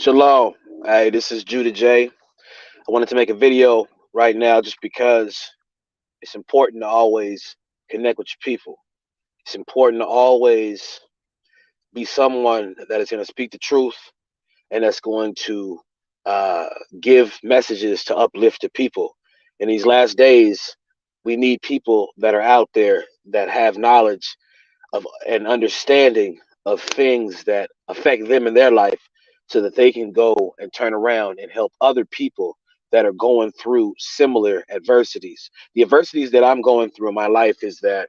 Shalom. Hey, this is Judah J. I wanted to make a video right now just because it's important to always connect with your people. It's important to always be someone that is going to speak the truth and that's going to uh, give messages to uplift the people. In these last days, we need people that are out there that have knowledge of and understanding of things that affect them in their life so that they can go and turn around and help other people that are going through similar adversities. The adversities that I'm going through in my life is that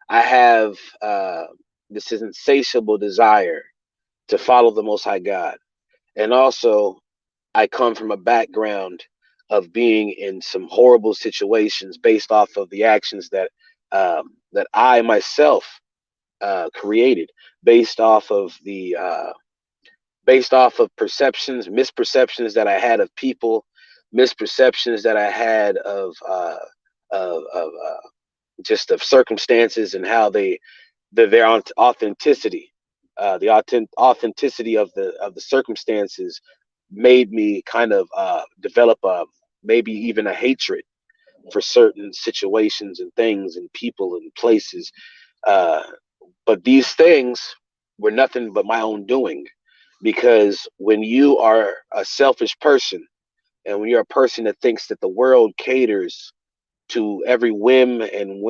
I have this insatiable desire to follow the Most High God. And also, I come from a background of being in some horrible situations based off of the actions that I myself created based off of perceptions, misperceptions that I had of people, misperceptions that I had of just of circumstances and how their authenticity, authenticity of the circumstances made me kind of develop a maybe even a hatred for certain situations and things and people and places. Uh, but these things were nothing but my own doing, because when you are a selfish person and when you're a person that thinks that the world caters to every whim and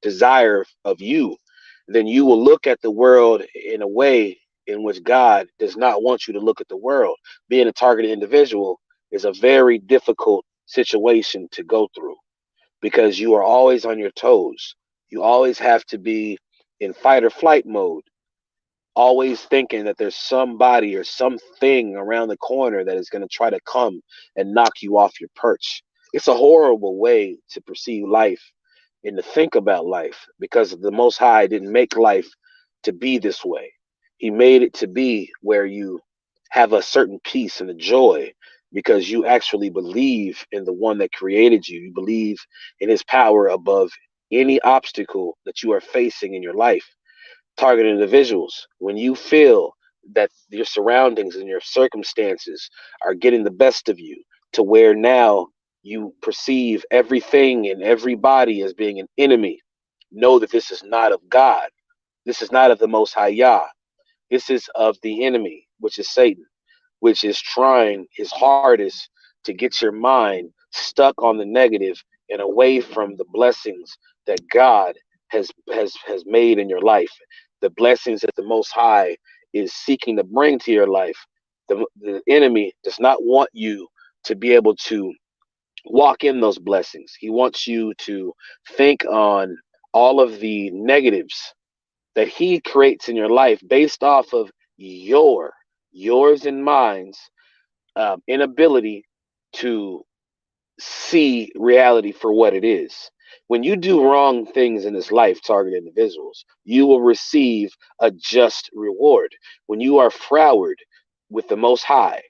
desire of you, then you will look at the world in a way in which God does not want you to look at the world. Being a targeted individual is a very difficult situation to go through because you are always on your toes. You always have to be in fight or flight mode, always thinking that there's somebody or something around the corner that is going to try to come and knock you off your perch. It's a horrible way to perceive life and to think about life, because the Most High didn't make life to be this way. He made it to be where you have a certain peace and a joy because you actually believe in the one that created you. You believe in his power above any obstacle that you are facing in your life. Targeted individuals, when you feel that your surroundings and your circumstances are getting the best of you to where now you perceive everything and everybody as being an enemy, know that this is not of God. This is not of the Most High Yah. This is of the enemy, which is Satan, which is trying his hardest to get your mind stuck on the negative and away from the blessings that God has made in your life, the blessings that the Most High is seeking to bring to your life. The enemy does not want you to be able to walk in those blessings. He wants you to think on all of the negatives that he creates in your life based off of yours and mine's inability to see reality for what it is. When you do wrong things in this life, target individuals, you will receive a just reward. When you are froward with the Most High,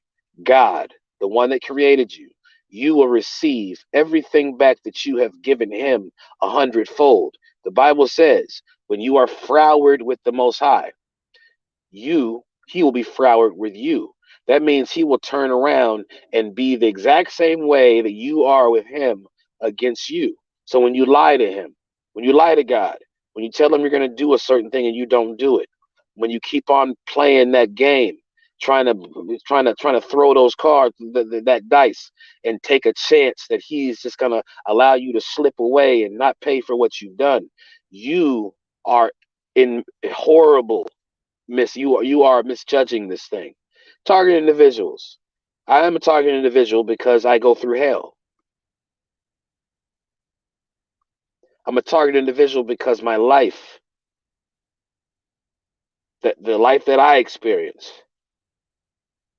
God, the one that created you, you will receive everything back that you have given him 100-fold. The Bible says, when you are froward with the Most High, he will be froward with you. That means he will turn around and be the exact same way that you are with him against you. So when you lie to him, when you lie to God, when you tell him you're going to do a certain thing and you don't do it, when you keep on playing that game, trying to throw those cards, that dice, and take a chance that he's just going to allow you to slip away and not pay for what you've done, you are in horrible you are misjudging this thing. Target individuals. I am a target individual because I go through hell. I'm a target individual because my life, the life that I experience,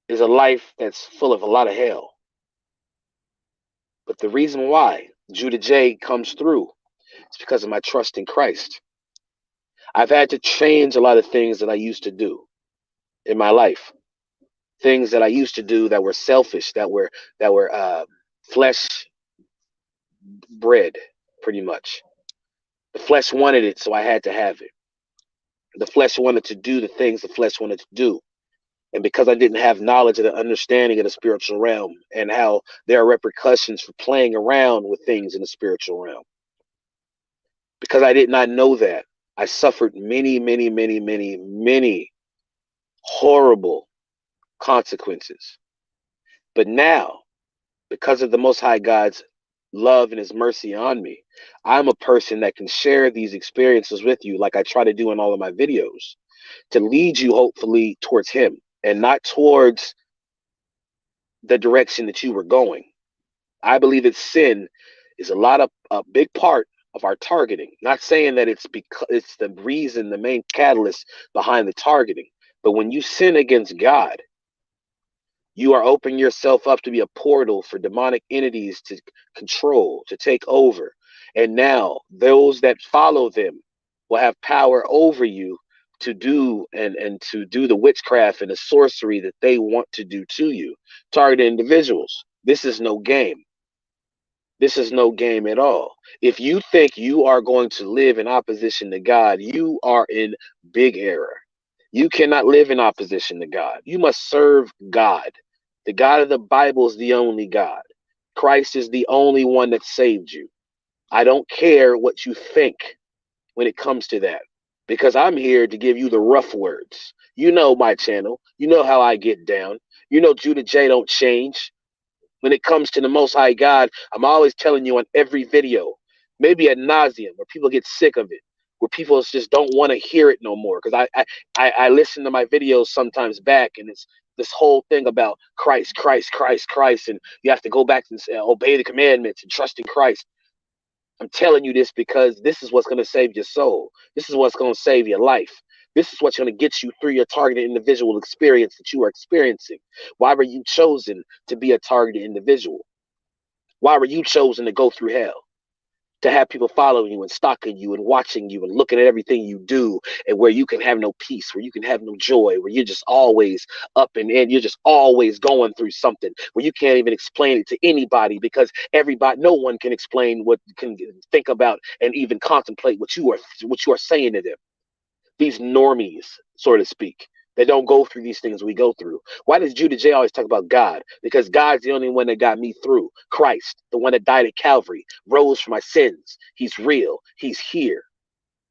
is a life that's full of a lot of hell. But the reason why Judah J comes through is because of my trust in Christ. I've had to change a lot of things that I used to do in my life. Things that I used to do that were selfish, that were flesh bred, pretty much. The flesh wanted it, so I had to have it. The flesh wanted to do the things the flesh wanted to do. And because I didn't have knowledge of the understanding of the spiritual realm and how there are repercussions for playing around with things in the spiritual realm, because I did not know that, I suffered many, many, many, many, many horrible consequences. But now, because of the Most High God's love and his mercy on me, I'm a person that can share these experiences with you like I try to do in all of my videos, to lead you hopefully towards him and not towards the direction that you were going. I believe that sin is a big part of our targeting. Not saying that it's because it's the reason, the main catalyst behind the targeting, but when you sin against God, you are opening yourself up to be a portal for demonic entities to control, to take over. And now those that follow them will have power over you to do and to do the witchcraft and the sorcery that they want to do to you. Target individuals. This is no game. This is no game at all. If you think you are going to live in opposition to God, you are in big error. You cannot live in opposition to God. You must serve God. The God of the Bible is the only God. Christ is the only one that saved you. I don't care what you think when it comes to that, because I'm here to give you the rough words. You know my channel. You know how I get down. You know Judah J don't change. When it comes to the Most High God, I'm always telling you on every video, maybe ad nauseum, where people get sick of it, where people just don't want to hear it no more. Because I listen to my videos sometimes back, and it's this whole thing about Christ, Christ, Christ, Christ, and you have to go back and say, obey the commandments and trust in Christ. I'm telling you this because this is what's going to save your soul. This is what's going to save your life. This is what's going to get you through your targeted individual experience that you are experiencing. Why were you chosen to be a targeted individual? Why were you chosen to go through hell? To have people following you and stalking you and watching you and looking at everything you do, and where you can have no peace, where you can have no joy, where you're just always up and in, you're just always going through something, where you can't even explain it to anybody because no one can explain what can think about and even contemplate what you are saying to them. These normies, so to speak, that don't go through these things we go through. Why does Judah J always talk about God? Because God's the only one that got me through. Christ, the one that died at Calvary, rose for my sins. He's real. He's here.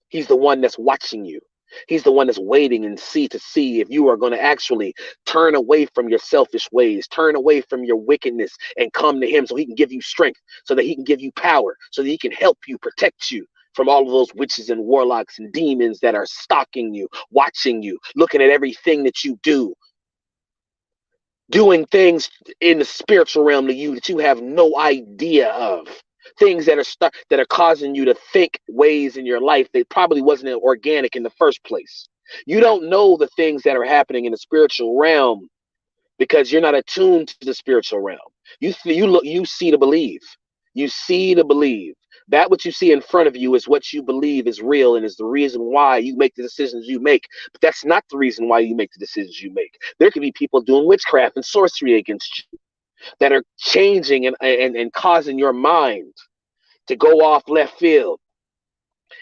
He's the one that's watching you. He's the one that's waiting and see if you are going to actually turn away from your selfish ways, turn away from your wickedness and come to him so he can give you strength, so that he can give you power, so that he can help you, protect you from all of those witches and warlocks and demons that are stalking you, watching you, looking at everything that you do, doing things in the spiritual realm to you that you have no idea of. Things that are causing you to think ways in your life that probably wasn't organic in the first place. You don't know the things that are happening in the spiritual realm because you're not attuned to the spiritual realm. You see to believe. You see to believe. That what you see in front of you is what you believe is real and is the reason why you make the decisions you make. But that's not the reason why you make the decisions you make. There could be people doing witchcraft and sorcery against you that are changing and causing your mind to go off left field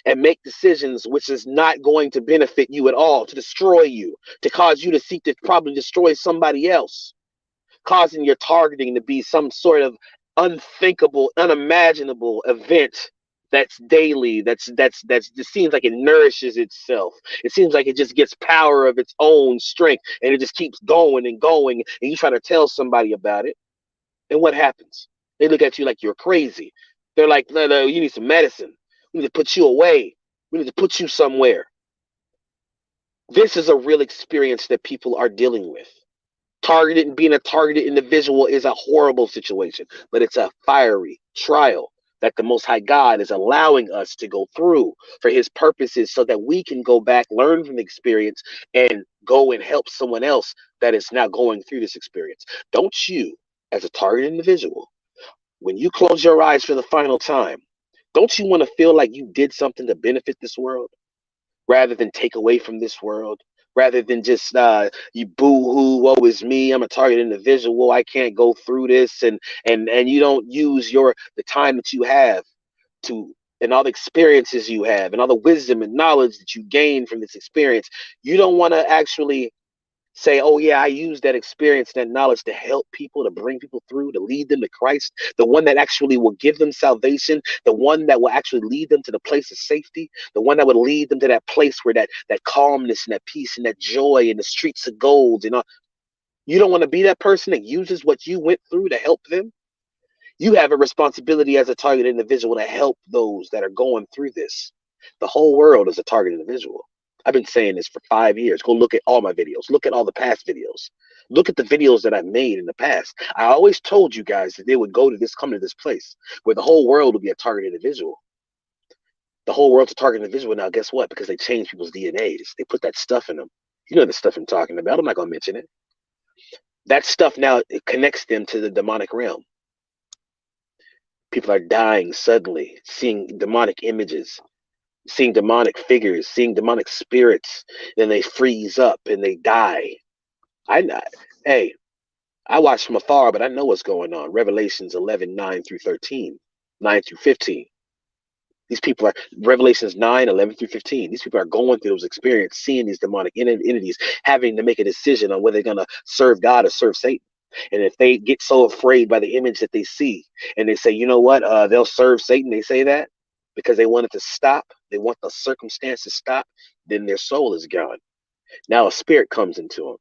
and make decisions which is not going to benefit you at all, to destroy you, to cause you to seek to probably destroy somebody else, causing your targeting to be some sort of unthinkable, unimaginable event that's daily, that's just seems like it nourishes itself. It seems like it just gets power of its own strength and it just keeps going and going, and you try to tell somebody about it, and what happens? They look at you like you're crazy. They're like, no, no, you need some medicine. We need to put you away. We need to put you somewhere. This is a real experience that people are dealing with. Targeted and being a targeted individual is a horrible situation, but it's a fiery trial that the Most High God is allowing us to go through for his purposes so that we can go back, learn from the experience, and go and help someone else that is now going through this experience. Don't you, as a targeted individual, when you close your eyes for the final time, don't you want to feel like you did something to benefit this world rather than take away from this world? Rather than just you boo-hoo, woe is me, I'm a target individual, I can't go through this, and you don't use the time that you have to and all the experiences you have and all the wisdom and knowledge that you gain from this experience, you don't want to actually say, oh yeah, I use that experience, that knowledge to help people, to bring people through, to lead them to Christ, the one that actually will give them salvation, the one that will actually lead them to the place of safety, the one that would lead them to that place where that calmness and that peace and that joy in the streets of gold, you know. You don't want to be that person that uses what you went through to help them. You have a responsibility as a target individual to help those that are going through this. The whole world is a target individual. I've been saying this for 5 years. Go look at all my videos. Look at all the past videos. Look at the videos that I've made in the past. I always told you guys that they would come to this place where the whole world would be a target individual. The whole world's a target individual. Now, guess what? Because they change people's DNAs. They put that stuff in them. You know the stuff I'm talking about. I'm not going to mention it. That stuff now, it connects them to the demonic realm. People are dying suddenly, seeing demonic images, seeing demonic figures, seeing demonic spirits. Then they freeze up and they die. Hey, I watch from afar, but I know what's going on. Revelations 11:9-13, 9-15. These people are, Revelations 9:11-15. These people are going through those experiences, seeing these demonic entities, having to make a decision on whether they're going to serve God or serve Satan. And if they get so afraid by the image that they see, and they say, you know what, they'll serve Satan, they say that because they want it to stop, they want the circumstance to stop, then their soul is gone. Now a spirit comes into them,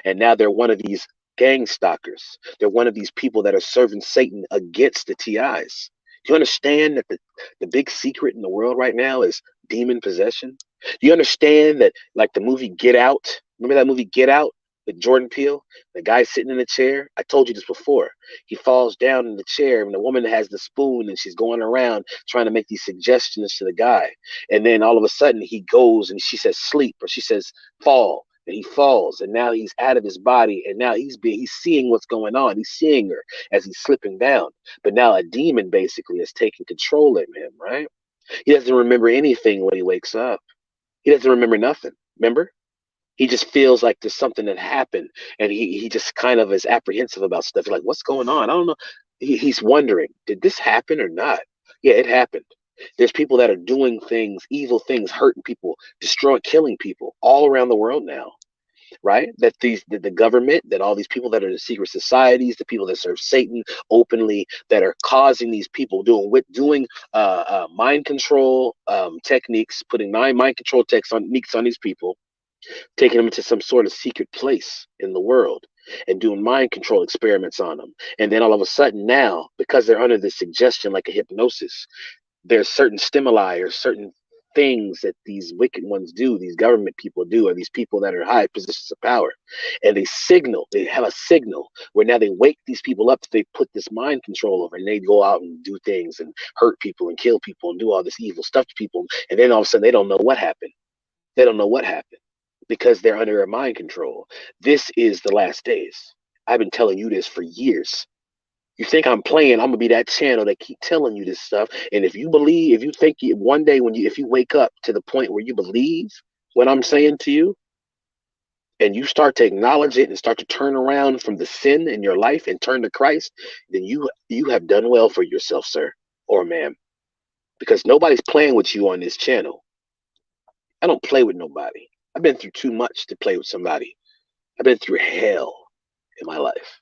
and now they're one of these gang stalkers. They're one of these people that are serving Satan against the TIs. Do you understand that the big secret in the world right now is demon possession? Do you understand that, like the movie Get Out? Remember that movie Get Out with Jordan Peele? The guy sitting in the chair. I told you this before. He falls down in the chair, and the woman has the spoon, and she's going around trying to make these suggestions to the guy. And then all of a sudden, he goes and she says sleep, or she says fall. And he falls, and now he's out of his body, and now he's seeing what's going on. He's seeing her as he's slipping down. But now a demon basically is taking control of him, right? He doesn't remember anything when he wakes up. He doesn't remember nothing. Remember? He just feels like there's something that happened, and he just kind of is apprehensive about stuff. Like, what's going on? I don't know. He's wondering, did this happen or not? Yeah, it happened. There's people that are doing things, evil things, hurting people, destroying, killing people all around the world now, right? That the government, that all these people that are in the secret societies, the people that serve Satan openly, that are causing these people doing mind control techniques, putting mind control techniques on these people, taking them into some sort of secret place in the world and doing mind control experiments on them. And then all of a sudden now, because they're under this suggestion like a hypnosis, there's certain stimuli or certain things that these wicked ones do, these government people do, or these people that are in high positions of power. And they have a signal where now they wake these people up, they put this mind control over, and they go out and do things and hurt people and kill people and do all this evil stuff to people. And then all of a sudden they don't know what happened. They don't know what happened because they're under a mind control. This is the last days. I've been telling you this for years. You think I'm playing, I'm gonna be that channel that keep telling you this stuff. And if you believe, if you think one day if you wake up to the point where you believe what I'm saying to you, and you start to acknowledge it and start to turn around from the sin in your life and turn to Christ, then you have done well for yourself, sir or ma'am. Because nobody's playing with you on this channel. I don't play with nobody. I've been through too much to play with somebody. I've been through hell in my life.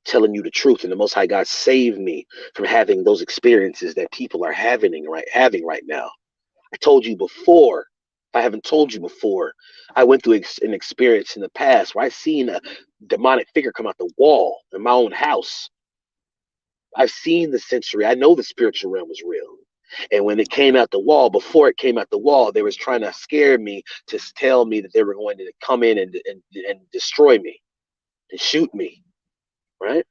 Telling you the truth, and the Most High God saved me from having those experiences that people are having right now. I told you before. If I haven't told you before, I went through an experience in the past where I seen a demonic figure come out the wall in my own house. I've seen the sensory. I know the spiritual realm is real. And when it came out the wall, before it came out the wall, they was trying to scare me, to tell me that they were going to come in and destroy me and shoot me. Right?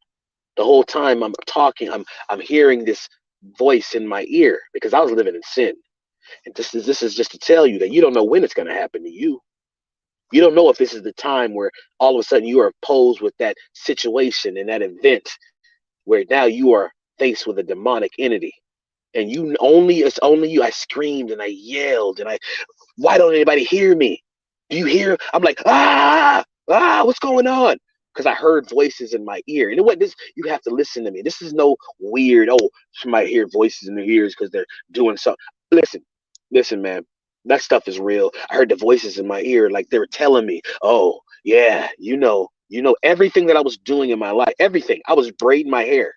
The whole time I'm talking, I'm hearing this voice in my ear because I was living in sin. And this is just to tell you that you don't know when it's going to happen to you. You don't know if this is the time where all of a sudden you are posed with that situation and that event where now you are faced with a demonic entity. And it's only you. I screamed and I yelled and why don't anybody hear me? Do you hear? I'm like, what's going on? because I heard voices in my ear. And what this, you have to listen to me. This is no weird, oh, somebody hear voices in their ears because they're doing something. Listen, man. That stuff is real. I heard the voices in my ear, like they were telling me, oh, yeah, everything that I was doing in my life, everything. I was braiding my hair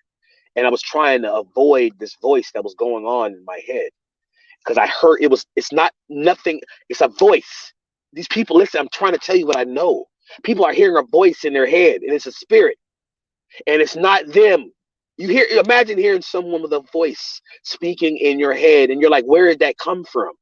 and I was trying to avoid this voice that was going on in my head because I heard it's not nothing, it's a voice. These people, listen, I'm trying to tell you what I know. People are hearing a voice in their head and it's a spirit and it's not them. Imagine hearing someone with a voice speaking in your head and you're like, where did that come from?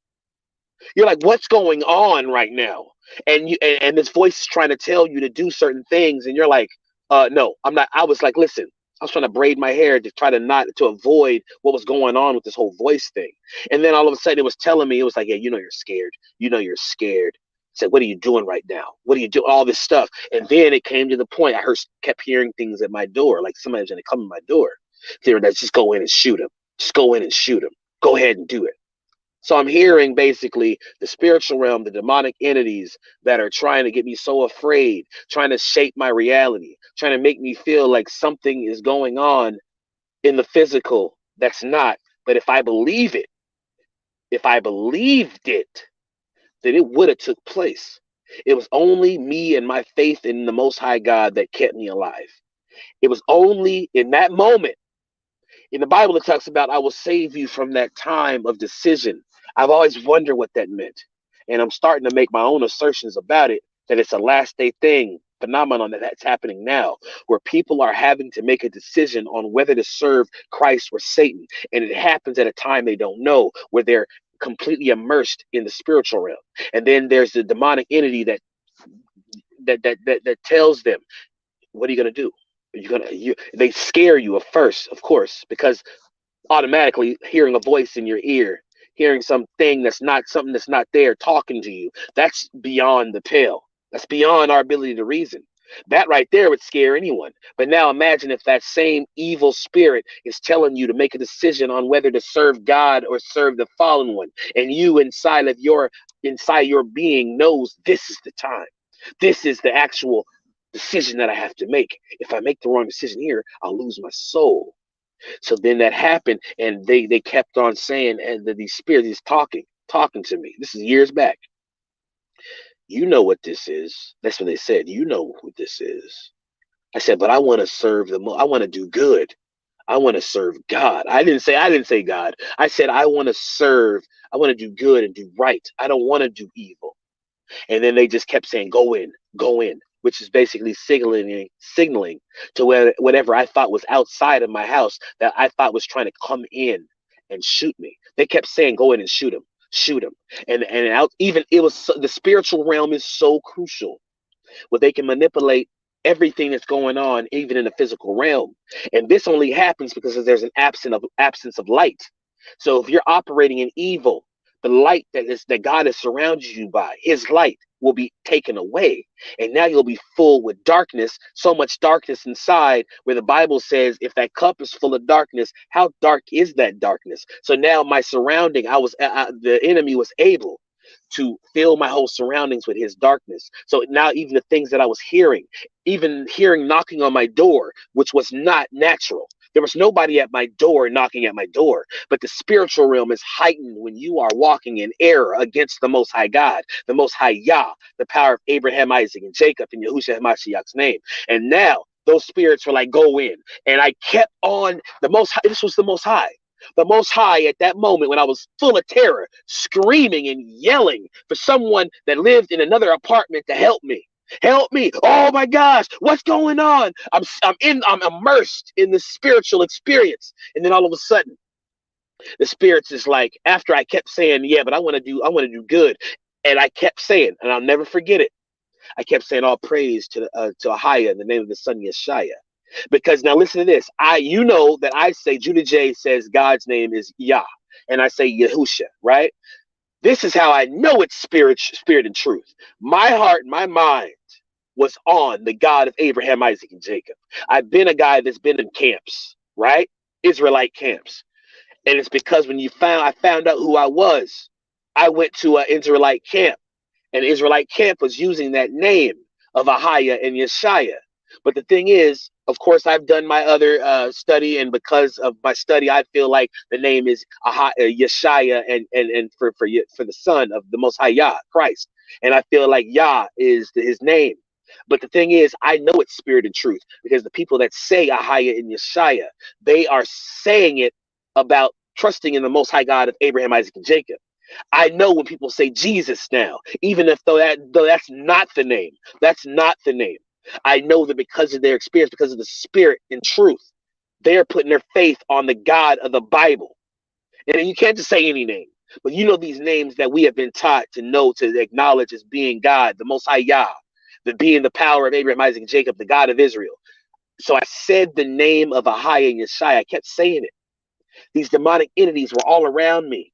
You're like, what's going on right now? And this voice is trying to tell you to do certain things, and you're like, no, I'm not. I was like, listen, I was trying to braid my hair to try to avoid what was going on with this whole voice thing. And then all of a sudden it was telling me, it was like, yeah, you're scared. You're scared. I said, what are you doing right now? What are you doing? All this stuff. And then it came to the point kept hearing things at my door, like somebody's gonna come to my door. That's just go in and shoot him. Just go in and shoot him. Go ahead and do it. So I'm hearing basically the spiritual realm, the demonic entities that are trying to get me so afraid, trying to shape my reality, trying to make me feel like something is going on in the physical that's not. But if I believe it, if I believed it, then it would have took place. It was only me and my faith in the Most High God that kept me alive. It was only in that moment. In the Bible, it talks about, I will save you from that time of decision. I've always wondered what that meant. And I'm starting to make my own assertions about it, that it's a last day thing, phenomenon that's happening now, where people are having to make a decision on whether to serve Christ or Satan. And it happens at a time they don't know, where they're completely immersed in the spiritual realm. And then there's the demonic entity that tells them, what are you going to do? They scare you at first, of course, because automatically hearing a voice in your ear, hearing something that's not there talking to you, that's beyond the pale. That's beyond our ability to reason. That right there would scare anyone. But now imagine if that same evil spirit is telling you to make a decision on whether to serve God or serve the fallen one, and you inside your being knows this is the time. This is the actual decision that I have to make. If I make the wrong decision here, I'll lose my soul. So then that happened, and they kept on saying, and these spirits is talking to me. This is years back. You know what this is. That's when they said, you know what this is. I said, but I want to serve I want to do good. I want to serve God. I didn't say God. I said, I want to serve. I want to do good and do right. I don't want to do evil. And then they just kept saying, go in, which is basically signaling to whatever I thought was outside of my house that I thought was trying to come in and shoot me. They kept saying, go in and shoot him. And out, even it was the spiritual realm is so crucial where they can manipulate everything that's going on, even in the physical realm. And this only happens because there's an absence of light. So if you're operating in evil, the light that God has surrounded you by, his light will be taken away. And now you'll be full with darkness, so much darkness inside, where the Bible says, if that cup is full of darkness, how dark is that darkness? So now my surrounding, the enemy was able to fill my whole surroundings with his darkness. So now even the things that I was even hearing knocking on my door, which was not natural. There was nobody at my door knocking at my door, but the spiritual realm is heightened when you are walking in error against the Most High God, the Most High Yah, the power of Abraham, Isaac, and Jacob in Yahushua HaMashiach's name. And now those spirits were like, go in. And I kept on the Most High. This was the Most High. The Most High at that moment when I was full of terror, screaming and yelling for someone that lived in another apartment to help me. Help me. Oh my gosh, what's going on? I'm immersed in the spiritual experience. And then all of a sudden, the spirits is like, after I kept saying, yeah, but I want to do good. And I kept saying, and I'll never forget it. I kept saying all praise to Ahia in the name of the son Yeshaya. Because now listen to this. You know that I say Judah J says God's name is Yah, and I say Yahusha, right? This is how I know it's spirit and truth. My heart, my mind was on the God of Abraham, Isaac, and Jacob. I've been a guy that's been in camps, right? Israelite camps. And it's because when I found out who I was, I went to an Israelite camp. And Israelite camp was using that name of Ahia and Yeshaya. But the thing is, of course, I've done my other study, and because of my study, I feel like the name is Yeshaya, and for the Son of the Most High Yah, Christ, and I feel like Yah is his name. But the thing is, I know it's spirit and truth because the people that say Ahaya and Yeshaya, they are saying it about trusting in the Most High God of Abraham, Isaac, and Jacob. I know when people say Jesus now, even if though that's not the name, that's not the name. I know that because of their experience, because of the spirit and truth, they're putting their faith on the God of the Bible. And you can't just say any name, but you know these names that we have been taught to know, to acknowledge as being God, the Most High Yah, the being the power of Abraham, Isaac, and Jacob, the God of Israel. So I said the name of Ahai and Yeshai. I kept saying it. These demonic entities were all around me.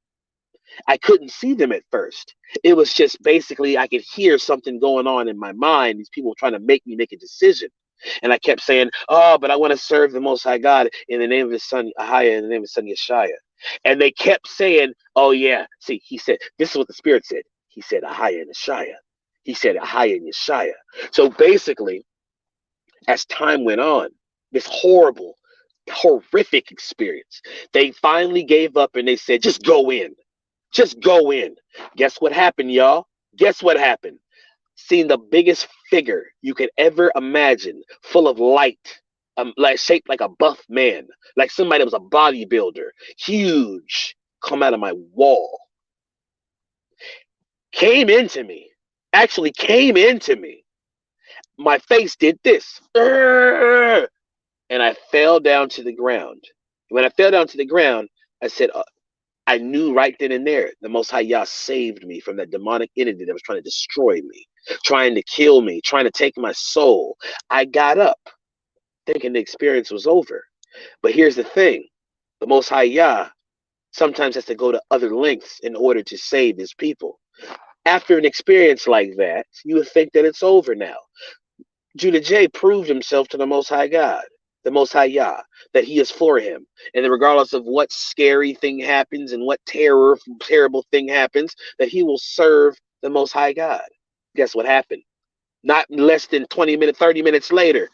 I couldn't see them at first. It was just basically I could hear something going on in my mind. These people trying to make me make a decision. And I kept saying, oh, but I want to serve the Most High God in the name of his son, Ahia, in the name of his son, Yeshaya. And they kept saying, oh, yeah. See, he said, this is what the Spirit said. He said, Ahia and Yeshaya. He said, Ahia and Yeshaya. So basically, as time went on, this horrible, horrific experience, they finally gave up and they said, just go in. Just go in. Guess what happened, y'all? Guess what happened? Seeing the biggest figure you could ever imagine, full of light, like shaped like a buff man, like somebody that was a bodybuilder, huge, come out of my wall. Came into me. Actually came into me. My face did this. And I fell down to the ground. When I fell down to the ground, I said, I knew right then and there, the Most High Yah saved me from that demonic entity that was trying to destroy me, trying to kill me, trying to take my soul. I got up thinking the experience was over. But here's the thing. The Most High Yah sometimes has to go to other lengths in order to save his people. After an experience like that, you would think that it's over now. Judah J proved himself to the Most High God, the Most High Yah, that he is for him. And that regardless of what scary thing happens and what terrible thing happens, that he will serve the Most High God. Guess what happened? Not less than 20 minutes, 30 minutes later,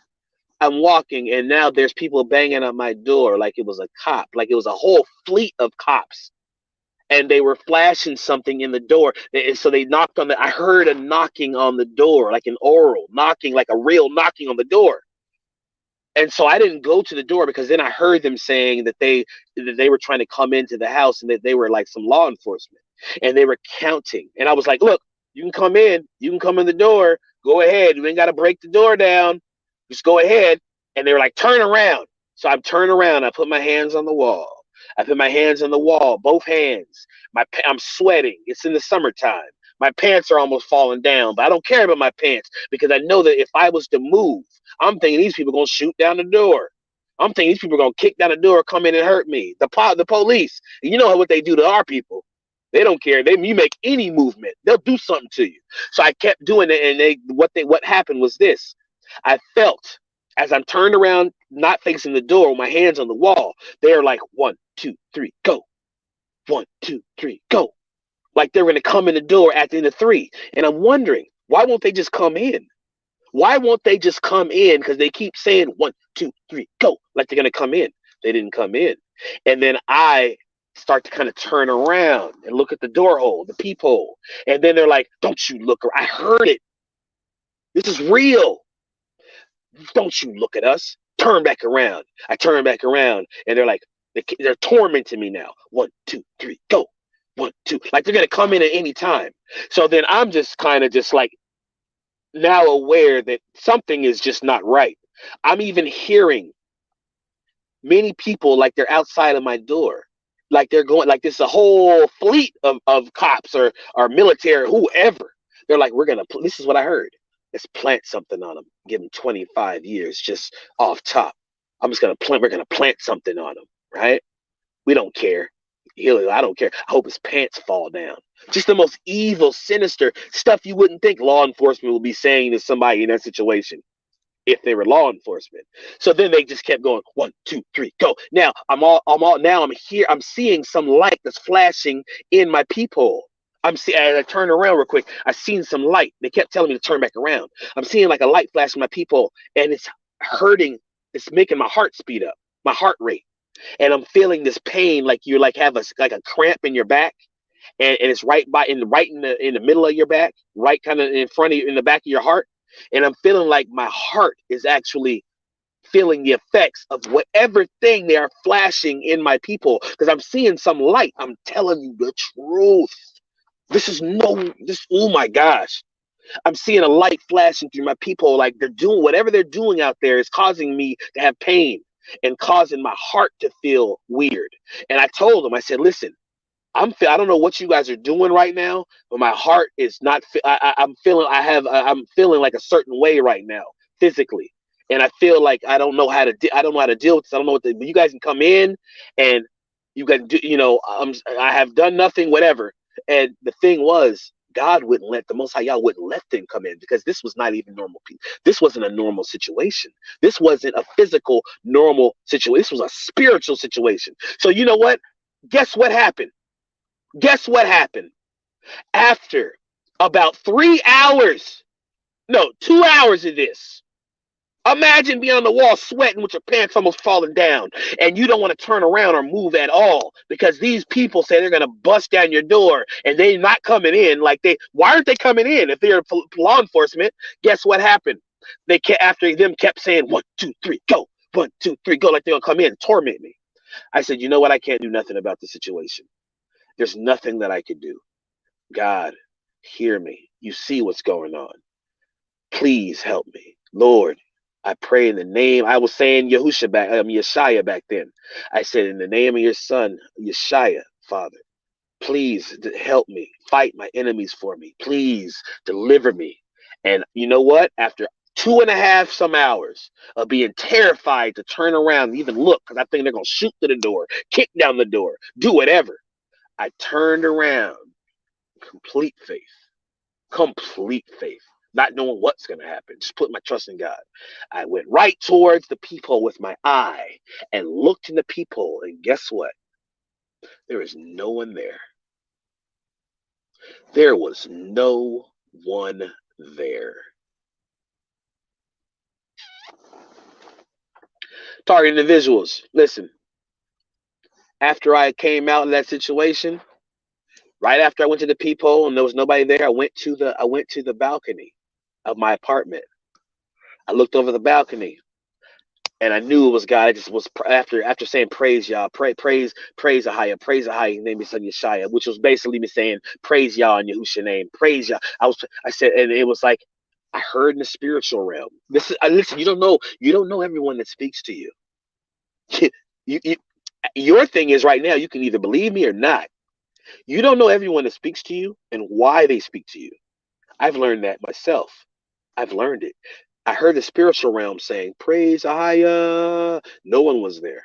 I'm walking and now there's people banging on my door like it was a cop, like it was a whole fleet of cops. And they were flashing something in the door. And so they knocked on I heard a knocking on the door, like an oral knocking, like a real knocking on the door. And so I didn't go to the door because then I heard them saying that they were trying to come into the house and that they were like some law enforcement and they were counting. And I was like, look, you can come in. You can come in the door. Go ahead. You ain't got to break the door down. Just go ahead. And they were like, turn around. So I turned around. I put my hands on the wall. I put my hands on the wall, both hands. I'm sweating. It's in the summertime. My pants are almost falling down, but I don't care about my pants because I know that if I was to move, I'm thinking these people are going to shoot down the door. I'm thinking these people are going to kick down the door, come in and hurt me. The police, you know what they do to our people. They don't care. You make any movement, they'll do something to you. So I kept doing it, and what happened was this. I felt as I'm turned around, not facing the door, with my hands on the wall, they're like 1, 2, 3, go. 1, 2, 3, go. Like they're going to come in the door at the end of 3. And I'm wondering, why won't they just come in? Why won't they just come in? Because they keep saying 1, 2, 3, go. Like they're going to come in. They didn't come in. And then I start to kind of turn around and look at the door hole, the peephole. And then they're like, don't you look. I heard it. This is real. Don't you look at us. Turn back around. I turn back around and they're like, they're tormenting me now. 1, 2, 3, go. 1, 2. Like they're going to come in at any time. So then I'm just kind of just like now aware that something is just not right. I'm even hearing many people like they're outside of my door. Like they're going, like this is a whole fleet of cops or military, whoever. They're like, this is what I heard. Let's plant something on them. Give them 25 years just off top. We're going to plant something on them, right? We don't care. I don't care. I hope his pants fall down. Just the most evil, sinister stuff you wouldn't think law enforcement would be saying to somebody in that situation if they were law enforcement. So then they just kept going 1, 2, 3, go. Now I'm here. I'm seeing some light that's flashing in my peephole. As I turn around real quick, I seen some light. They kept telling me to turn back around. I'm seeing like a light flash in my peephole, and it's hurting. It's making my heart speed up, my heart rate. And I'm feeling this pain, like you're like have a cramp in your back, and it's right in the middle of your back, right kind of in front of you, in the back of your heart. And I'm feeling like my heart is actually feeling the effects of whatever thing they are flashing in my people, because I'm seeing some light. I'm telling you the truth. Oh my gosh. I'm seeing a light flashing through my people. Like they're doing whatever they're doing out there is causing me to have pain and causing my heart to feel weird. And I told them, I said, listen, I don't know what you guys are doing right now, but my heart is not. I'm feeling like a certain way right now, physically, and I feel like I don't know how to deal with this. I don't know but you guys can come in, and you can do. I have done nothing, whatever. And the thing was, God wouldn't let the Most High Yah wouldn't let them come in, because this was not even normal people. This wasn't a normal situation. This wasn't a physical normal situation. This was a spiritual situation. So you know what? Guess what happened? Guess what happened? After about 3 hours, no, 2 hours of this, imagine being on the wall sweating with your pants almost falling down, and you don't want to turn around or move at all because these people say they're going to bust down your door and they're not coming in. Why aren't they coming in if they're law enforcement? Guess what happened? After them kept saying 1, 2, 3, go, 1, 2, 3, go, like they're going to come in and torment me. I said, you know what? I can't do nothing about the situation. There's nothing that I could do. God, hear me. You see what's going on. Please help me. Lord, I pray in the name. I was saying Yeshaya back then. I said, in the name of your son, Yeshaya, Father, please help me. Fight my enemies for me. Please deliver me. And you know what? After 2.5 some hours of being terrified to turn around and even look, because I think they're going to shoot to the door, kick down the door, do whatever, I turned around. Complete faith, not knowing what's going to happen, just put my trust in God. I went right towards the people with my eye and looked in the people, and guess what? There is no one there. There was no one there. Target individuals, listen, after I came out of that situation, right after I went to the peephole and there was nobody there, I went to the balcony of my apartment. I looked over the balcony and I knew it was God. I just was after saying praise Yah, praise Ahaya, praise Ahaya, his name is son Yeshaya, which was basically me saying praise Yah in Yahusha name, praise Yah. I said, and it was like I heard in the spiritual realm. Listen, you don't know everyone that speaks to you. Your thing is right now, you can either believe me or not. You don't know everyone that speaks to you and why they speak to you. I've learned that myself. I've learned it. I heard the spiritual realm saying, praise Ahaya. No one was there.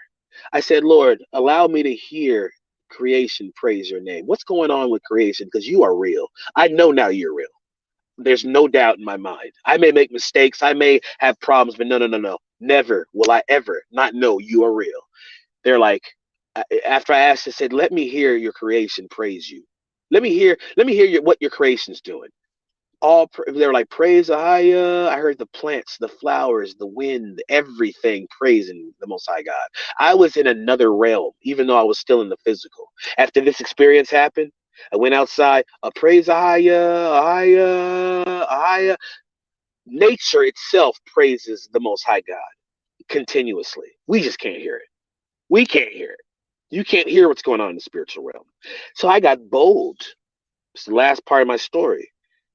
I said, Lord, allow me to hear creation praise your name. What's going on with creation? Because you are real. I know now you're real. There's no doubt in my mind. I may make mistakes. I may have problems, but no. Never will I ever not know you are real. They're like, after I asked, I said, let me hear your creation praise you. Let me hear what your creation's doing. They were like, praise Ahaya. I heard the plants, the flowers, the wind, everything praising the Most High God. I was in another realm, even though I was still in the physical. After this experience happened, I went outside, praise Ahaya, Ahaya, Ahaya. Nature itself praises the Most High God continuously. We just can't hear it. We can't hear it. You can't hear what's going on in the spiritual realm. So I got bold. It's the last part of my story.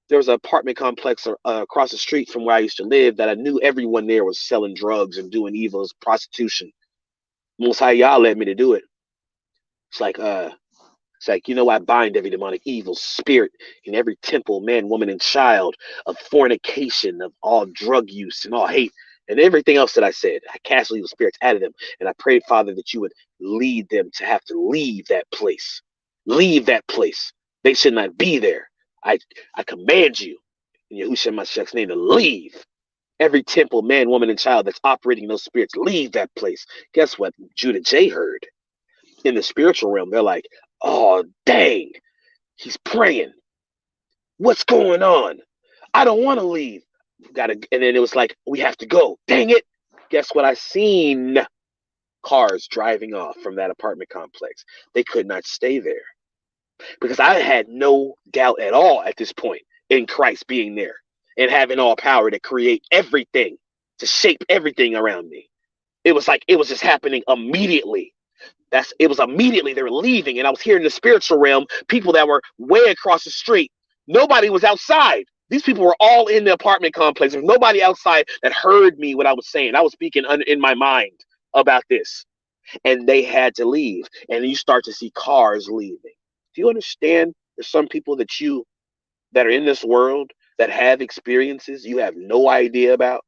There was an apartment complex across the street from where I used to live that I knew everyone there was selling drugs and doing evils, prostitution. Most High Yah led me to do it. It's like, I bind every demonic evil spirit in every temple, man, woman, and child of fornication, of all drug use and all hate and everything else that I said. I cast evil spirits out of them. And I prayed, Father, that you would lead them to have to leave that place. Leave that place. They should not be there. I command you in Yahushua Mashiach's name to leave. Every temple, man, woman, and child that's operating those spirits, leave that place. Guess what? Judah J heard. In the spiritual realm, they're like, oh, dang, he's praying. What's going on? I don't want to leave. And then it was like, we have to go. Dang it. Guess what I seen? Cars driving off from that apartment complex. They could not stay there because I had no doubt at all at this point in Christ being there and having all power to create everything, to shape everything around me. It was like it was just happening immediately. It was immediately they were leaving, and I was here in the spiritual realm, people that were way across the street. Nobody was outside. These people were all in the apartment complex. There was nobody outside that heard me what I was saying. I was speaking in my mind about this, and they had to leave. And you start to see cars leaving. Do you understand? There's some people that are in this world that have experiences you have no idea about.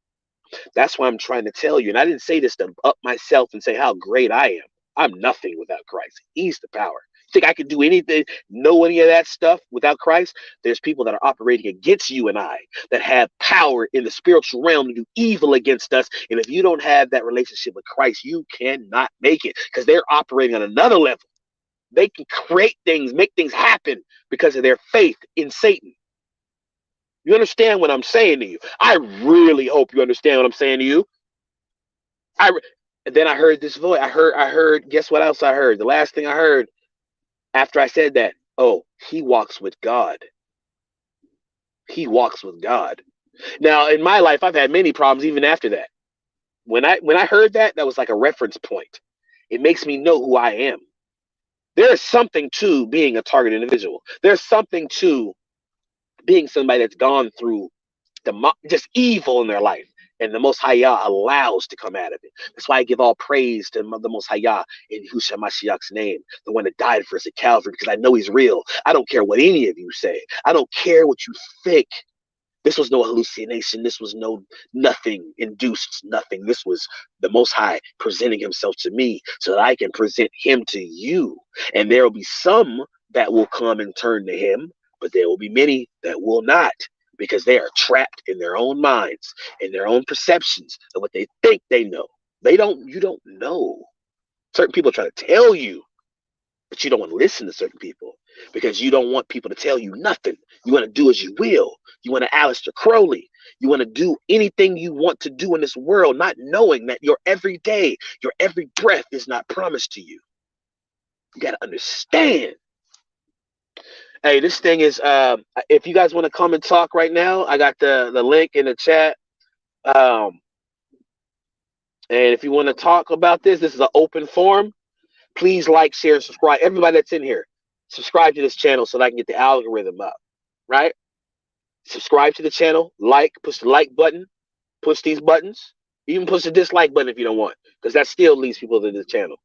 That's why I'm trying to tell you. And I didn't say this to up myself and say how great I am. I'm nothing without Christ. He's the power. Think I could do anything, know any of that stuff without Christ? There's people that are operating against you and I that have power in the spiritual realm to do evil against us. And if you don't have that relationship with Christ, you cannot make it because they're operating on another level. They can create things, make things happen because of their faith in Satan. You understand what I'm saying to you? I really hope you understand what I'm saying to you. And then I heard this voice. I heard, guess what else I heard? The last thing I heard after I said that, oh, he walks with God. He walks with God. Now, in my life, I've had many problems even after that. When I heard that, that was like a reference point. It makes me know who I am. There is something to being a target individual. There's something to being somebody that's gone through just evil in their life. And the Most High Yah allows to come out of it. That's why I give all praise to the Most High Yah in Yahushua Mashiach's name, the one that died for us at Calvary, because I know he's real. I don't care what any of you say. I don't care what you think. This was no hallucination. This was no nothing induced, nothing. This was the Most High presenting himself to me so that I can present him to you. And there will be some that will come and turn to him, but there will be many that will not, because they are trapped in their own minds, in their own perceptions of what they think they know. You don't know. Certain people try to tell you, but you don't want to listen to certain people because you don't want people to tell you nothing. You want to do as you will. You want to Aleister Crowley. You want to do anything you want to do in this world, not knowing that your every day, your every breath is not promised to you. You got to understand. Hey, this thing is, if you guys want to come and talk right now, I got the link in the chat. And if you want to talk about this is an open forum. Please like, share, subscribe. Everybody that's in here, subscribe to this channel so that I can get the algorithm up, right? Subscribe to the channel, push the like button, push these buttons. Even push the dislike button if you don't want, because that still leads people to the channel.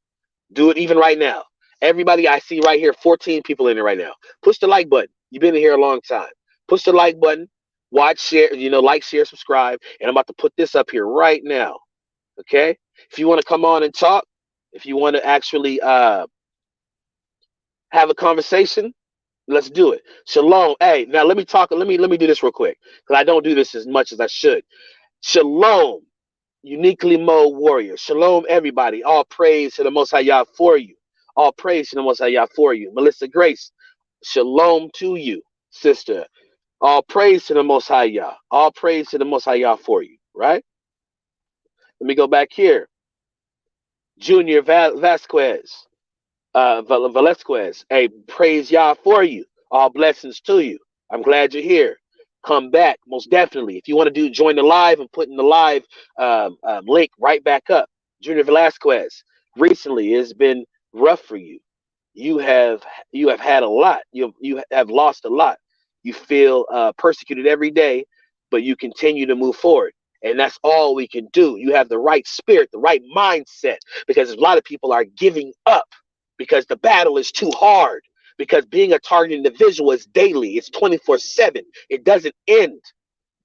Do it even right now. Everybody I see right here, 14 people in there right now. Push the like button. You've been in here a long time. Push the like button, watch, share, like, share, subscribe. And I'm about to put this up here right now. Okay? If you want to come on and talk, if you want to actually have a conversation, let's do it. Shalom. Hey, now let me talk. Let me do this real quick, because I don't do this as much as I should. Shalom, uniquely mode warrior. Shalom, everybody. All praise to the Most High Yah for you. All praise to the Most High Yah for you. Melissa Grace, shalom to you, sister. All praise to the Most High Yah. All praise to the Most High Yah for you, right? Let me go back here. Junior Vasquez, Velasquez. Hey, praise Yah for you. All blessings to you. I'm glad you're here. Come back, most definitely. If you want to join the live, I'm putting the live link right back up. Junior Velasquez, recently it's been rough for you. You have had a lot. You have lost a lot. You feel persecuted every day, but you continue to move forward. And that's all we can do. You have the right spirit, the right mindset, because a lot of people are giving up because the battle is too hard. Because being a target individual is daily. It's 24/7. It doesn't end.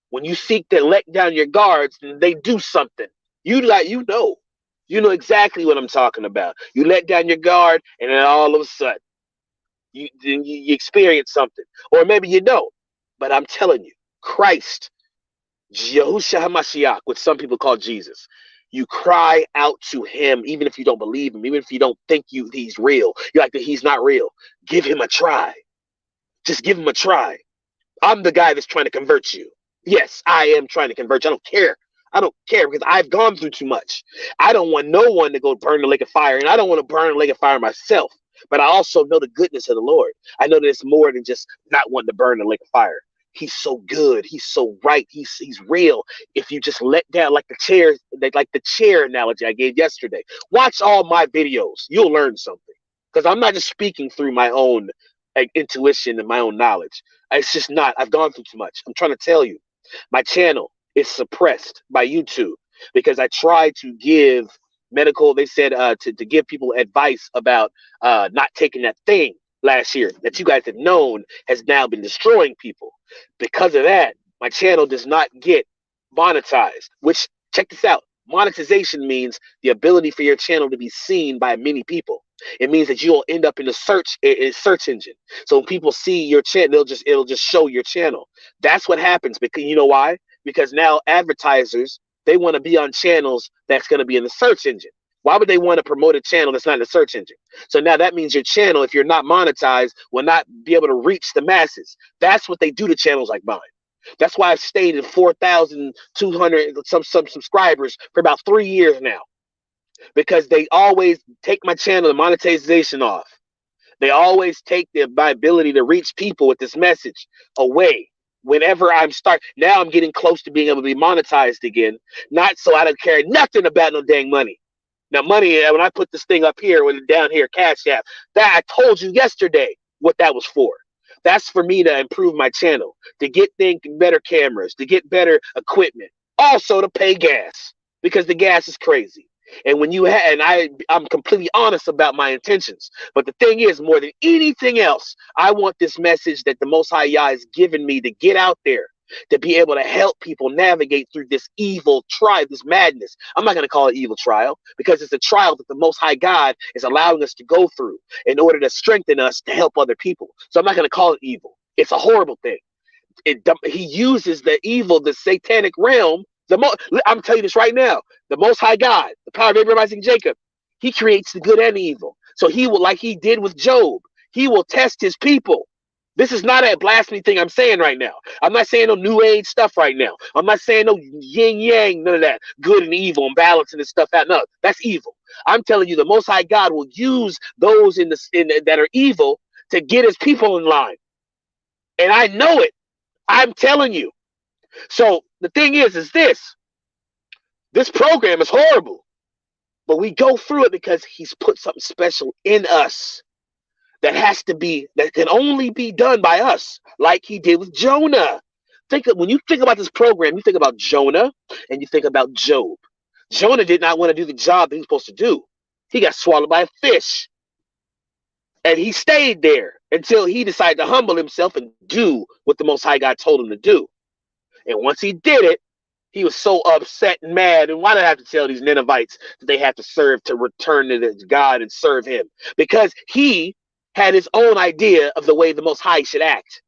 When you seek to let down your guards, they do something. You know exactly what I'm talking about. You let down your guard, and then all of a sudden, you experience something. Or maybe you don't. But I'm telling you, Christ, Yahushua HaMashiach, what some people call Jesus, you cry out to him, even if you don't believe him, even if you don't think he's real. You're like, he's not real. Give him a try. Just give him a try. I'm the guy that's trying to convert you. Yes, I am trying to convert you. I don't care. I don't care because I've gone through too much. I don't want no one to go burn the lake of fire, and I don't want to burn the lake of fire myself. But I also know the goodness of the Lord. I know that it's more than just not wanting to burn the lake of fire. He's so good. He's so right. He's real. If you just let down, like the chair analogy I gave yesterday. Watch all my videos. You'll learn something. Because I'm not just speaking through my own intuition and my own knowledge. It's just not. I've gone through too much. I'm trying to tell you. My channel is suppressed by YouTube because I tried to give medical. They said to give people advice about not taking that thing last year that you guys have known has now been destroying people. Because of that, my channel does not get monetized. Which, check this out. Monetization means the ability for your channel to be seen by many people. It means that you'll end up in the search engine. So when people see your channel, it'll just show your channel. That's what happens, because you know why? Because now advertisers, they want to be on channels that's going to be in the search engine. Why would they want to promote a channel that's not in the search engine? So now that means your channel, if you're not monetized, will not be able to reach the masses. That's what they do to channels like mine. That's why I've stayed at 4,200 some subscribers for about 3 years now, because they always take my channel, the monetization off. They always take my ability to reach people with this message away. Whenever now I'm getting close to being able to be monetized again. Not so I don't care nothing about no dang money. Now, money, when I put this thing up here, when down here, Cash App, that I told you yesterday what that was for. That's for me to improve my channel, to get better cameras, to get better equipment, also to pay gas, because the gas is crazy. And when you I'm completely honest about my intentions. But the thing is, more than anything else, I want this message that the Most High Yah has given me to get out there, to be able to help people navigate through this evil trial, this madness. I'm not going to call it evil trial, because it's a trial that the Most High God is allowing us to go through in order to strengthen us to help other people. So I'm not going to call it evil. It's a horrible thing. He uses the evil, the satanic realm. I'm telling you this right now. The Most High God, the power of Abraham, Isaac, and Jacob, he creates the good and the evil. So he will, like he did with Job, he will test his people. This is not a blasphemy thing I'm saying right now. I'm not saying no new age stuff right now. I'm not saying no yin yang, none of that. Good and evil and balancing this stuff out. No, that's evil. I'm telling you, the Most High God will use those that are evil to get his people in line. And I know it. I'm telling you. So the thing is this program is horrible, but we go through it because he's put something special in us that can only be done by us, like he did with Jonah. When you think about this program, you think about Jonah and you think about Job. Jonah did not want to do the job that he was supposed to do. He got swallowed by a fish. And he stayed there until he decided to humble himself and do what the Most High God told him to do. And once he did it, he was so upset and mad. And why did I have to tell these Ninevites that they have to serve, to return to God and serve him? Because he had his own idea of the way the Most High should act.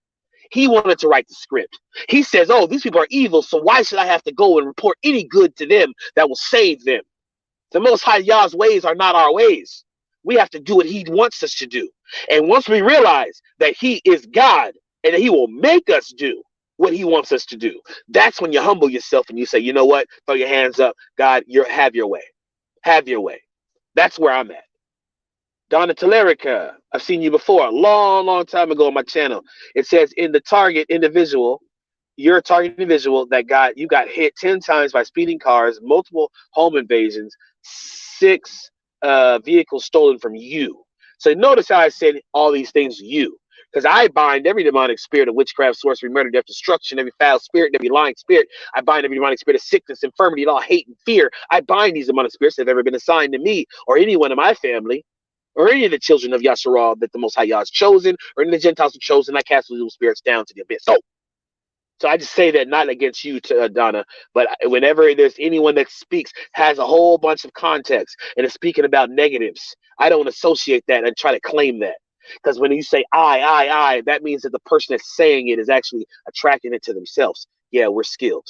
He wanted to write the script. He says, oh, these people are evil, so why should I have to go and report any good to them that will save them? The Most High Yah's ways are not our ways. We have to do what he wants us to do. And once we realize that he is God and that he will make us do what he wants us to do, that's when you humble yourself and you say, you know what? Throw your hands up. God, have your way. Have your way. That's where I'm at. Donna Talerica, I've seen you before, a long, long time ago on my channel. It says in the target individual, you're a target individual that you got hit 10 times by speeding cars, multiple home invasions, 6 vehicles stolen from you. So notice how I said all these things you. Because I bind every demonic spirit of witchcraft, sorcery, murder, death, destruction, every foul spirit, every lying spirit. I bind every demonic spirit of sickness, infirmity, and all hate and fear. I bind these demonic spirits that have ever been assigned to me or anyone in my family, or any of the children of Yasharal that the Most High Yah has chosen, or any of the Gentiles have chosen. I cast those evil spirits down to the abyss. So I just say that not against you, Donna, but whenever there's anyone that speaks, has a whole bunch of context and is speaking about negatives, I don't associate that and try to claim that. Because when you say I, that means that the person that's saying it is actually attracting it to themselves. Yeah, we're skilled.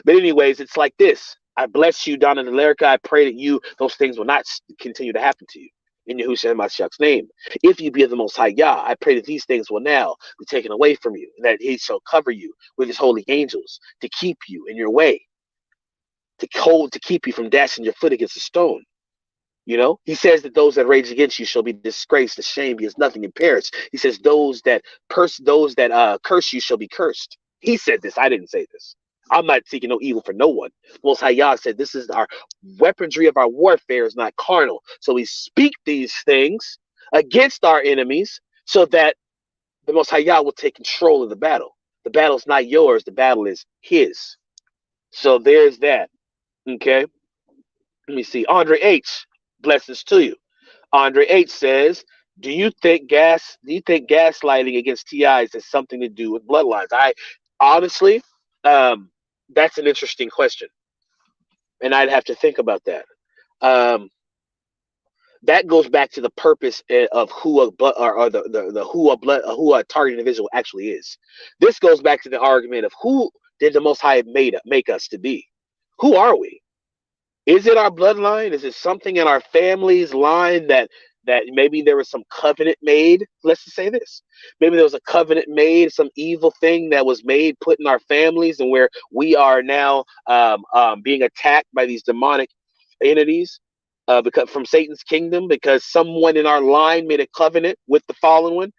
But anyways, it's like this. I bless you, Donna and Alerica. I pray that those things will not continue to happen to you. In Yahushua HaMashiach's name. If you be of the Most High Yah, I pray that these things will now be taken away from you, and that he shall cover you with his holy angels to keep you in your way. to keep you from dashing your foot against a stone. You know, he says that those that rage against you shall be disgraced, ashamed, because nothing can perish. He says those that curse you shall be cursed. He said this. I didn't say this. I'm not seeking no evil for no one. Most High Yah said this is our weaponry of our warfare is not carnal. So we speak these things against our enemies so that the Most High Yah will take control of the battle. The battle is not yours. The battle is his. So there's that. Okay. Let me see. Andre H. Blessings to you. Andre H says, Do you think gaslighting against TIs has something to do with bloodlines? I honestly, that's an interesting question, and I'd have to think about that. Um, that goes back to the purpose of who a blood or the who a target individual actually is. This goes back to the argument of who did the Most High make us to be. Who are we? Is it our bloodline? Is it something in our family's line that maybe there was some covenant made? Let's just say this. Maybe there was a covenant made, some evil thing that was made, put in our families, and where we are now being attacked by these demonic entities because from Satan's kingdom because someone in our line made a covenant with the fallen one,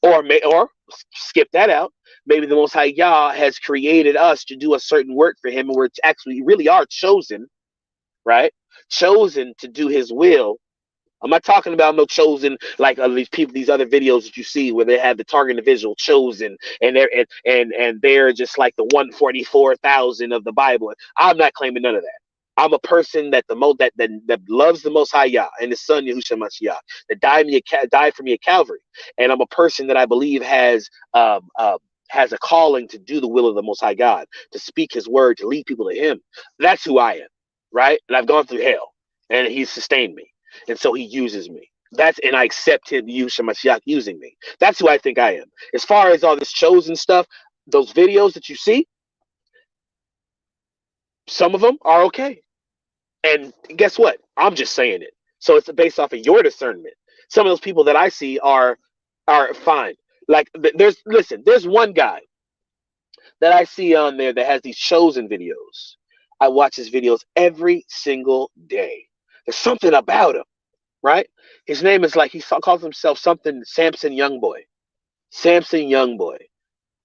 or skip that out. Maybe the Most High Yah has created us to do a certain work for Him, and we're actually really are chosen, right? Chosen to do His will. I'm not talking about no chosen like these people, these other videos that you see where they have the target individual chosen, and they're just like the 144,000 of the Bible. I'm not claiming none of that. I'm a person that that loves the Most High Yah and His Son Yahushua Mashiach that died for me at Calvary, and I'm a person that I believe has a calling to do the will of the Most High God, to speak His word, to lead people to Him. That's who I am, right? And I've gone through hell, and He's sustained me, and so He uses me. And I accept Him, Yahushua Mashiach, using me. That's who I think I am. As far as all this chosen stuff, those videos that you see, some of them are okay. And guess what? I'm just saying it. So it's based off of your discernment. Some of those people that I see are fine. Like there's one guy that I see on there that has these chosen videos. I watch his videos every single day. There's something about him, right? His name is like he calls himself something Samson Youngboy. Samson Youngboy.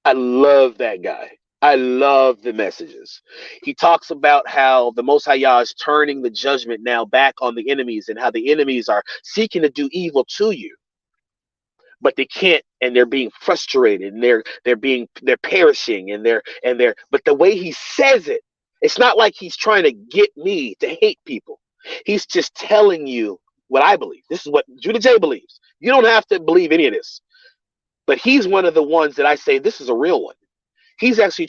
I love that guy. I love the messages. He talks about how the Most High Yah is turning the judgment now back on the enemies and how the enemies are seeking to do evil to you, but they can't, and they're being frustrated, and they're perishing, and they're. But the way he says it, it's not like he's trying to get me to hate people. He's just telling you what I believe. This is what Judah J believes. You don't have to believe any of this, but he's one of the ones that I say this is a real one. He's actually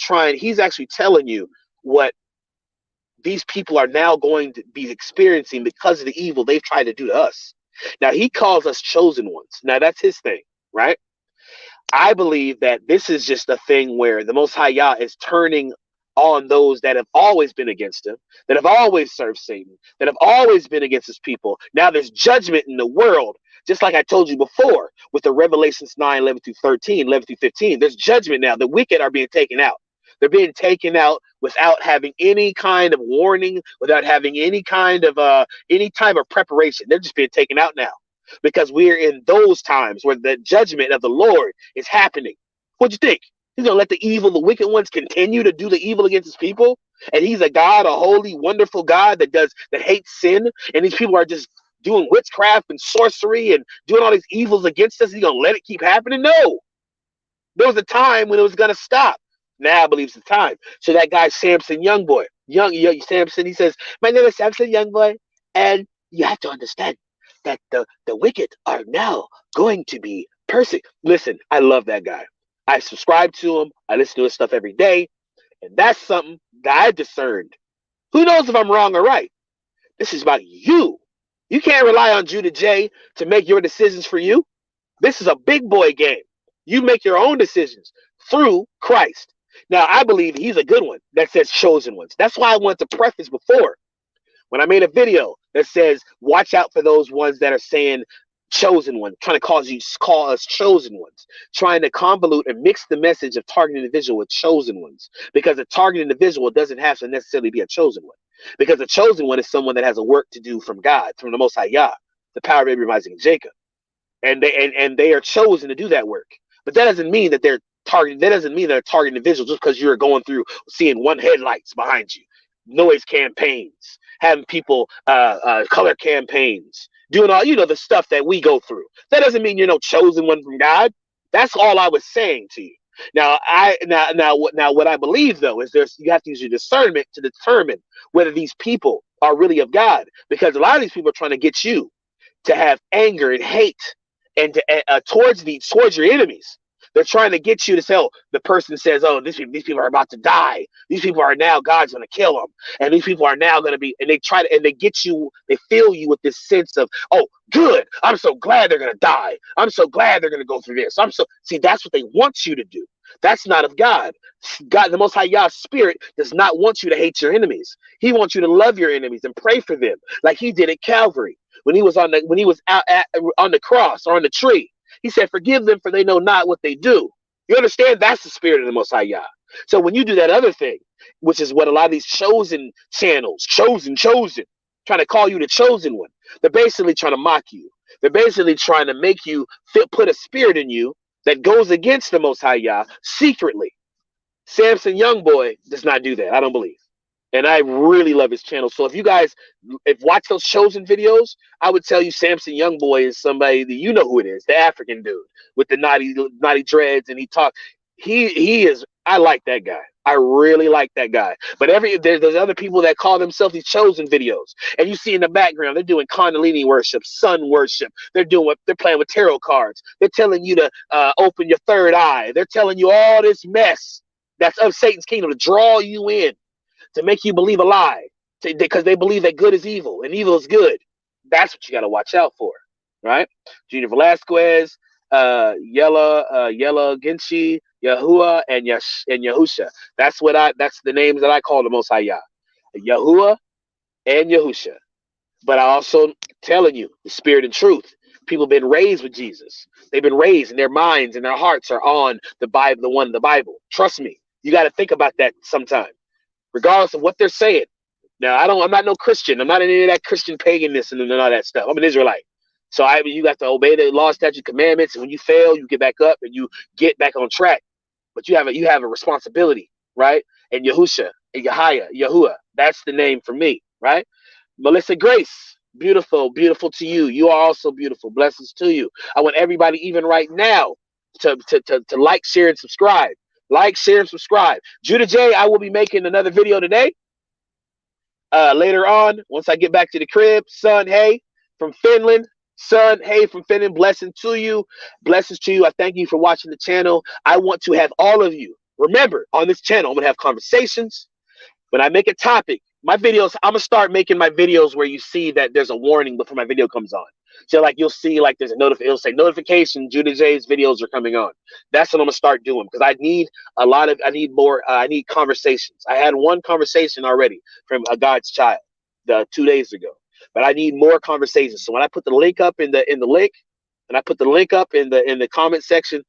telling you what these people are now going to be experiencing because of the evil they've tried to do to us. Now, he calls us chosen ones. Now, that's his thing, right? I believe that this is just a thing where the Most High Yah is turning on those that have always been against him, that have always served Satan, that have always been against his people. Now there's judgment in the world. Just like I told you before with the Revelations 9, 11 through 13, 11 through 15, there's judgment now. The wicked are being taken out. They're being taken out without having any kind of warning, without having any kind of any time of preparation. They're just being taken out now because we're in those times where the judgment of the Lord is happening. What'd you think? He's going to let the wicked ones continue to do the evil against his people? And he's a God, a holy, wonderful God that hates sin. And these people are just doing witchcraft and sorcery and doing all these evils against us. He's going to let it keep happening? No. There was a time when it was going to stop. Now I believe it's the time. So that guy, Samson Youngboy, young Samson, he says, my name is Samson Youngboy. And you have to understand that the wicked are now going to be persecuted. Listen, I love that guy. I subscribe to him. I listen to his stuff every day. And that's something that I discerned. Who knows if I'm wrong or right? This is about you. You can't rely on Judah J to make your decisions for you. This is a big boy game. You make your own decisions through Christ. Now, I believe he's a good one that says chosen ones. That's why I wanted to preface before when I made a video that says, watch out for those ones that are saying chosen one, trying to call us chosen ones, trying to convolute and mix the message of targeted individual with chosen ones, because a targeted individual doesn't have to necessarily be a chosen one, because a chosen one is someone that has a work to do from God, from the Most High Yah, the power of Abraham, Isaac, and Jacob, and they are chosen to do that work. But that doesn't mean that they're targeted. That doesn't mean they're a target individual just because you're going through seeing one headlights behind you, noise campaigns, having people color campaigns, doing all the stuff that we go through. That doesn't mean you're no chosen one from God. That's all I was saying to you. Now what I believe though is you have to use your discernment to determine whether these people are really of God, because a lot of these people are trying to get you to have anger and hate and towards your enemies. They're trying to get you to say, oh, the person says, oh, these people are about to die. These people are now, God's going to kill them. And these people are now going to be, and they get you, they fill you with this sense of, oh, good. I'm so glad they're going to die. I'm so glad they're going to go through this. See, that's what they want you to do. That's not of God. God, the Most High Yah's spirit does not want you to hate your enemies. He wants you to love your enemies and pray for them like he did at Calvary when he was on the cross or on the tree. He said, forgive them for they know not what they do. You understand? That's the spirit of the Most High Yah. So when you do that other thing, which is what a lot of these chosen channels, chosen, trying to call you the chosen one, they're basically trying to mock you. They're basically trying to make you put a spirit in you that goes against the Most High Yah secretly. Samson Youngboy does not do that, I don't believe. And I really love his channel. So if you guys watch those chosen videos, I would tell you Samson Youngboy is somebody that you know who it is, the African dude with the naughty dreads, and he is. I like that guy. I really like that guy. But there's other people that call themselves these chosen videos, and you see in the background they're doing Kundalini worship, sun worship. They're playing with tarot cards. They're telling you to open your third eye. They're telling you all this mess that's of Satan's kingdom to draw you in, to make you believe a lie, because they believe that good is evil and evil is good. That's what you got to watch out for, right? Junior Velasquez, Yella Ginchi, Yahuwah, and Yahusha. That's the names that I call the Most High Yah, Yahuwah and Yahusha. But I also telling you the spirit and truth. People have been raised with Jesus. They've been raised, and their minds and their hearts are on the Bible. Trust me, you got to think about that sometime, regardless of what they're saying. Now, I'm not no Christian. I'm not in any of that Christian paganism and all that stuff. I'm an Israelite. So you got to obey the law, statute, commandments. And when you fail, you get back up and you get back on track. But you have a responsibility, right? And Yahusha, and Yahuwah, that's the name for me, right? Melissa Grace, beautiful to you. You are also beautiful. Blessings to you. I want everybody, even right now, to like, share, and subscribe. Like, share, and subscribe. Judah J, I will be making another video today. Later on, once I get back to the crib. Son, hey, from Finland. Son, hey, from Finland. Blessings to you. Blessings to you. I thank you for watching the channel. I want to have all of you. Remember, on this channel, I'm going to have conversations. When I make a topic, my videos, I'm going to start making my videos where you see that there's a warning before my video comes on. So like you'll see like there's it'll say notification, Judah J's videos are coming on. That's what I'm gonna start doing, because I need I need conversations. I had one conversation already from a God's child 2 days ago, but I need more conversations. So when I put the link up in the link, and I put the link up in the comment section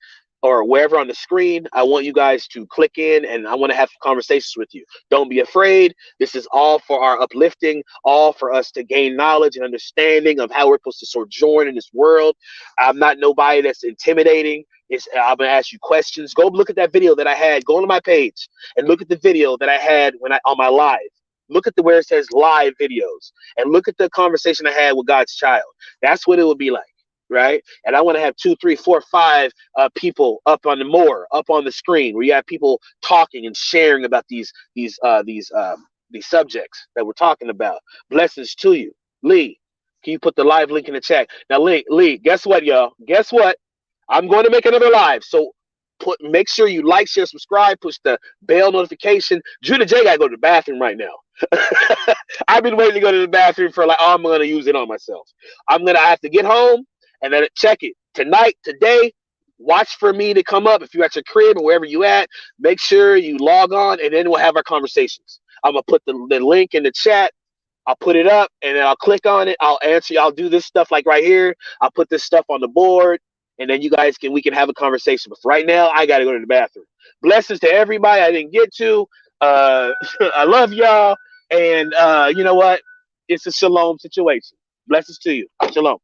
or wherever on the screen, I want you guys to click in, and I want to have conversations with you. Don't be afraid. This is all for our uplifting, all for us to gain knowledge and understanding of how we're supposed to sojourn in this world. I'm not nobody that's intimidating. I'm going to ask you questions. Go look at that video that I had. Go to my page and look at the video that I had on my live. Look at where it says live videos, and look at the conversation I had with God's child. That's what it would be like. Right, and I want to have 2, 3, 4, 5 people up on the screen, where you have people talking and sharing about these subjects that we're talking about. Blessings to you, Lee. Can you put the live link in the chat now, Lee? Guess what, y'all? Guess what? I'm going to make another live, so make sure you like, share, subscribe, push the bell notification. Judah J gotta go to the bathroom right now. I've been waiting to go to the bathroom for I'm gonna use it on myself. I have to get home. And then check it tonight, today. Watch for me to come up. If you're at your crib or wherever you at, make sure you log on, and then we'll have our conversations. I'm gonna put the link in the chat. I'll put it up and then I'll click on it. I'll answer. I'll do this stuff like right here. I'll put this stuff on the board, and then we can have a conversation. But for right now, I got to go to the bathroom. Blessings to everybody I didn't get to. I love y'all. And you know what? It's a shalom situation. Blessings to you. Shalom.